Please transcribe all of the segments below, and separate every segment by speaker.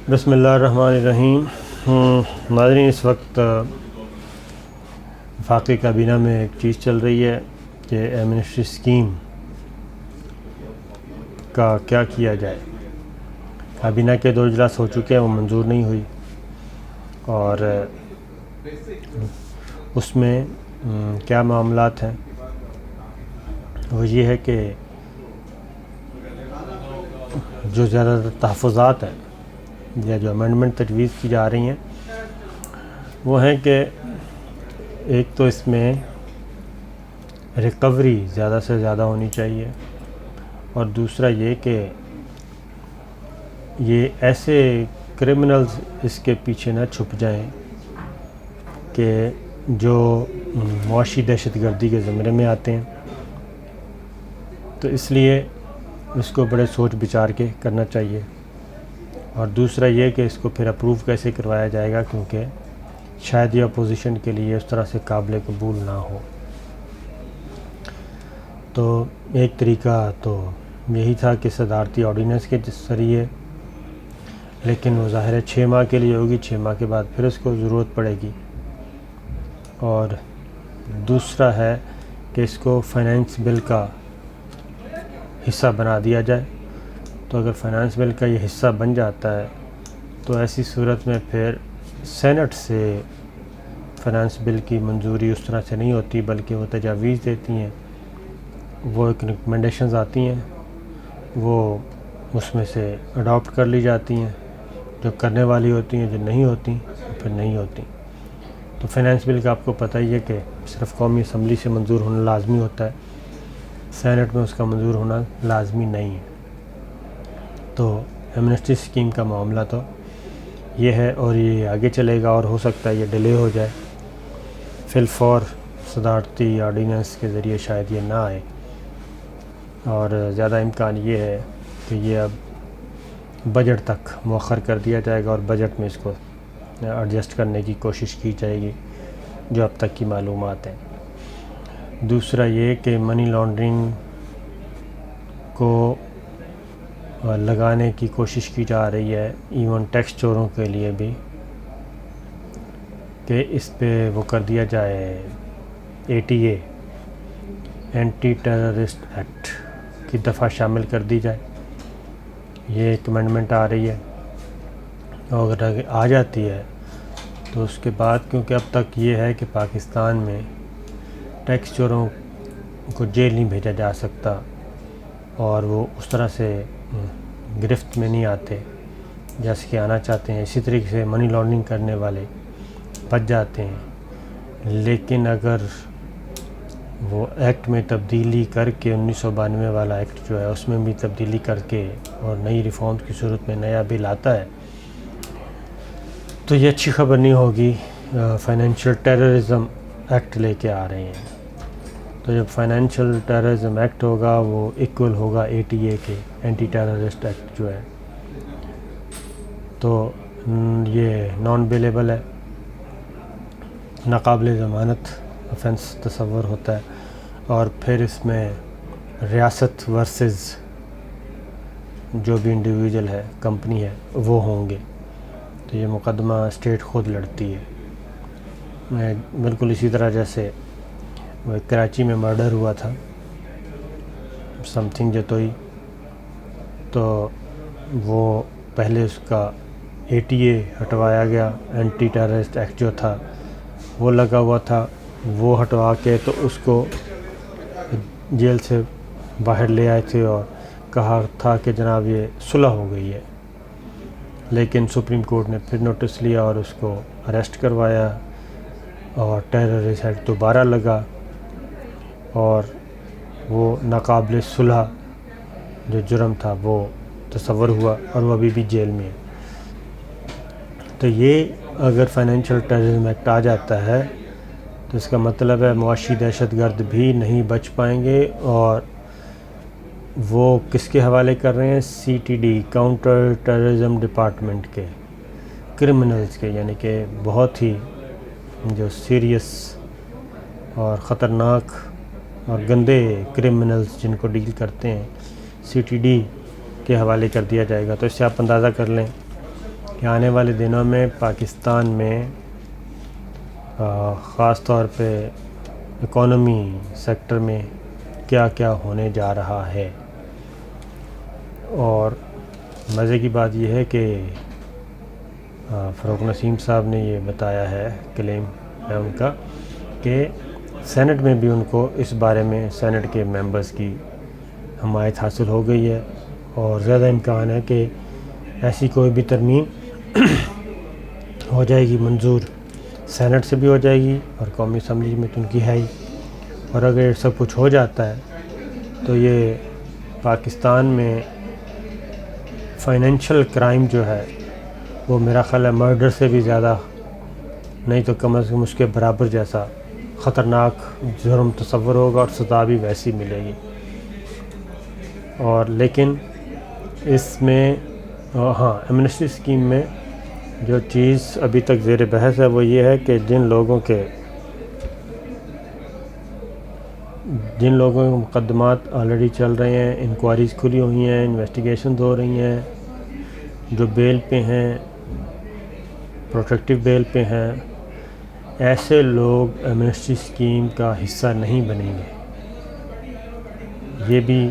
Speaker 1: بسم اللہ الرحمن الرحیم۔ ناظرین، اس وقت وفاقی کابینہ میں ایک چیز چل رہی ہے کہ ایمنسٹی اسکیم کا کیا کیا جائے۔ کابینہ کے 2 اجلاس ہو چکے ہیں، وہ منظور نہیں ہوئی، اور اس میں کیا معاملات ہیں وہ یہ ہے کہ جو زیادہ تر تحفظات ہیں یا جو امینڈمنٹ تجویز کی جا رہی ہیں وہ ہیں کہ ایک تو اس میں ریکوری زیادہ سے زیادہ ہونی چاہیے، اور دوسرا یہ کہ یہ ایسے کرمنلز اس کے پیچھے نہ چھپ جائیں کہ جو معاشی دہشت گردی کے زمرے میں آتے ہیں، تو اس لیے اس کو بڑے سوچ بچار کے کرنا چاہیے۔ اور دوسرا یہ کہ اس کو پھر اپروو کیسے کروایا جائے گا، کیونکہ شاید یہ اپوزیشن کے لیے اس طرح سے قابل قبول نہ ہو۔ تو ایک طریقہ تو یہی تھا کہ صدارتی آرڈیننس کے ذریعے، لیکن وہ ظاہر ہے 6 ماہ کے لیے ہوگی، 6 ماہ کے بعد پھر اس کو ضرورت پڑے گی۔ اور دوسرا ہے کہ اس کو فائنانس بل کا حصہ بنا دیا جائے۔ تو اگر فائنانس بل کا یہ حصہ بن جاتا ہے تو ایسی صورت میں پھر سینٹ سے فائنانس بل کی منظوری اس طرح سے نہیں ہوتی، بلکہ وہ تجاویز دیتی ہیں، وہ ایک ریکمنڈیشنز آتی ہیں، وہ اس میں سے اڈاپٹ کر لی جاتی ہیں، جو کرنے والی ہوتی ہیں، جو نہیں ہوتی پھر نہیں ہوتی۔ تو فائنانس بل کا آپ کو پتہ ہی ہے کہ صرف قومی اسمبلی سے منظور ہونا لازمی ہوتا ہے، سینٹ میں اس کا منظور ہونا لازمی نہیں ہے۔ تو ایمنسٹی اسکیم کا معاملہ تو یہ ہے، اور یہ آگے چلے گا، اور ہو سکتا ہے یہ ڈیلے ہو جائے، فی الفور صدارتی آرڈیننس کے ذریعے شاید یہ نہ آئے، اور زیادہ امکان یہ ہے کہ یہ اب بجٹ تک مؤخر کر دیا جائے گا، اور بجٹ میں اس کو ایڈجسٹ کرنے کی کوشش کی جائے گی جو اب تک کی معلومات ہیں۔ دوسرا یہ کہ منی لانڈرنگ کو لگانے کی کوشش کی جا رہی ہے، ایون ٹیکس چوروں کے لیے بھی، کہ اس پہ وہ کر دیا جائے ATA اینٹی ٹیررسٹ ایکٹ کی دفعہ شامل کر دی جائے۔ یہ ایک امینڈمنٹ آ رہی ہے، اور اگر آ جاتی ہے تو اس کے بعد، کیونکہ اب تک یہ ہے کہ پاکستان میں ٹیکس چوروں کو جیل نہیں بھیجا جا سکتا، اور وہ اس طرح سے گرفت میں نہیں آتے جیسے کہ آنا چاہتے ہیں، اسی طریقے سے منی لانڈرنگ کرنے والے بچ جاتے ہیں۔ لیکن اگر وہ ایکٹ میں تبدیلی کر کے 1992 والا ایکٹ جو ہے اس میں بھی تبدیلی کر کے اور نئی ریفارمز کی صورت میں نیا بل آتا ہے تو یہ اچھی خبر نہیں ہوگی۔ فائنینشیل ٹیررزم ایکٹ لے کے آ رہے ہیں، تو جب فائنینشیل ٹیررزم ایکٹ ہوگا وہ ایکول ہوگا ATA کے، اینٹی ٹیررسٹ ایکٹ جو ہے، تو یہ نان بیلیبل ہے، ناقابل ضمانت آفینس تصور ہوتا ہے، اور پھر اس میں ریاست ورسز جو بھی انڈیویجول ہے، کمپنی ہے، وہ ہوں گے۔ تو یہ مقدمہ اسٹیٹ خود لڑتی ہے، بالکل اسی طرح جیسے وہ کراچی میں مرڈر ہوا تھا سم تھنگ جتوئی، تو وہ پہلے اس کا ATA ہٹوایا گیا، اینٹی ٹیررسٹ ایکٹ جو تھا وہ لگا ہوا تھا، وہ ہٹوا کے تو اس کو جیل سے باہر لے آئے تھے اور کہا تھا کہ جناب یہ صلح ہو گئی ہے، لیکن سپریم کورٹ نے پھر نوٹس لیا اور اس کو اریسٹ کروایا، اور ٹیررسٹ ایکٹ دوبارہ لگا، اور وہ ناقابل صلح جو جرم تھا وہ تصور ہوا، اور وہ ابھی بھی جیل میں ہے۔ تو یہ اگر فائنینشیل ٹیررزم ایکٹ آ جاتا ہے تو اس کا مطلب ہے معاشی دہشت گرد بھی نہیں بچ پائیں گے، اور وہ کس کے حوالے کر رہے ہیں؟ CTD کاؤنٹر ٹیررزم ڈپارٹمنٹ کے کرمنلز کے، یعنی کہ بہت ہی جو سیریس اور خطرناک اور گندے کرمنلز جن کو ڈیل کرتے ہیں CTD کے حوالے کر دیا جائے گا۔ تو اس سے آپ اندازہ کر لیں کہ آنے والے دنوں میں پاکستان میں خاص طور پہ اکانومی سیکٹر میں کیا کیا ہونے جا رہا ہے. اور مزے کی بات یہ ہے کہ فروغ نسیم صاحب نے یہ بتایا ہے، کلیم ہے ان کا، کہ سینٹ میں بھی ان کو اس بارے میں سینٹ کے ممبرز کی حمایت حاصل ہو گئی ہے، اور زیادہ امکان ہے کہ ایسی کوئی بھی ترمیم ہو جائے گی، منظور سینٹ سے بھی ہو جائے گی اور قومی اسمبلی میں تو ان کی ہے ہی. اور اگر سب کچھ ہو جاتا ہے تو یہ پاکستان میں فائنینشیل کرائم جو ہے وہ میرا خیال ہے مرڈر سے بھی زیادہ نہیں تو کم از کم اس کے برابر جیسا خطرناک جرم تصور ہوگا، اور سزا بھی ویسی ملے گی. اور لیکن اس میں ایمنسٹی اسکیم میں جو چیز ابھی تک زیر بحث ہے وہ یہ ہے کہ جن لوگوں کے مقدمات آلریڈی چل رہے ہیں، انکوائریز کھلی ہوئی ہیں، انویسٹیگیشنز ہو رہی ہیں، جو بیل پہ ہیں، پروٹیکٹیو بیل پہ ہیں، ایسے لوگ ایمنسٹی اسکیم کا حصہ نہیں بنیں گے. یہ بھی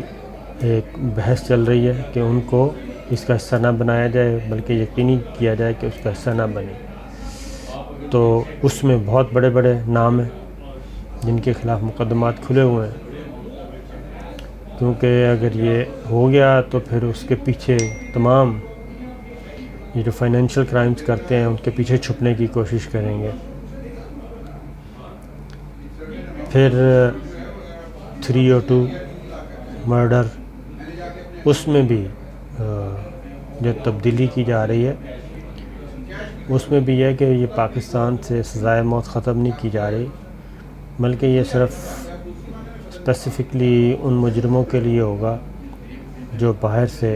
Speaker 1: ایک بحث چل رہی ہے کہ ان کو اس کا حصہ نہ بنایا جائے، بلکہ یقینی کیا جائے کہ اس کا حصہ نہ بنے. تو اس میں بہت بڑے بڑے نام ہیں جن کے خلاف مقدمات کھلے ہوئے ہیں، کیونکہ اگر یہ ہو گیا تو پھر اس کے پیچھے تمام یہ جو فائنینشیل کرائمز کرتے ہیں ان کے پیچھے چھپنے کی کوشش کریں گے. پھر 302 مرڈر، اس میں بھی جو تبدیلی کی جا رہی ہے اس میں بھی یہ ہے کہ یہ پاکستان سے سزائے موت ختم نہیں کی جا رہی، بلکہ یہ صرف اسپیسیفکلی ان مجرموں کے لیے ہوگا جو باہر سے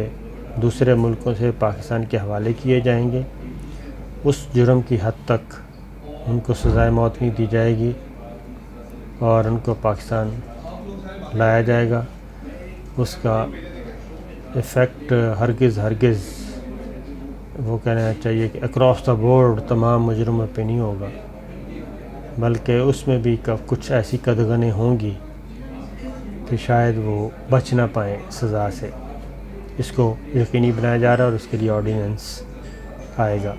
Speaker 1: دوسرے ملکوں سے پاکستان کے حوالے کیے جائیں گے. اس جرم کی حد تک ان کو سزائے موت نہیں دی جائے گی اور ان کو پاکستان لایا جائے گا. اس کا ایفیکٹ ہرگز وہ کہنا چاہیے کہ اکراس دا بورڈ تمام مجرموں پہ نہیں ہوگا، بلکہ اس میں بھی کچھ ایسی قدغنیں ہوں گی کہ شاید وہ بچ نہ پائیں سزا سے. اس کو یقینی بنایا جا رہا ہے اور اس کے لیے آرڈیننس آئے گا.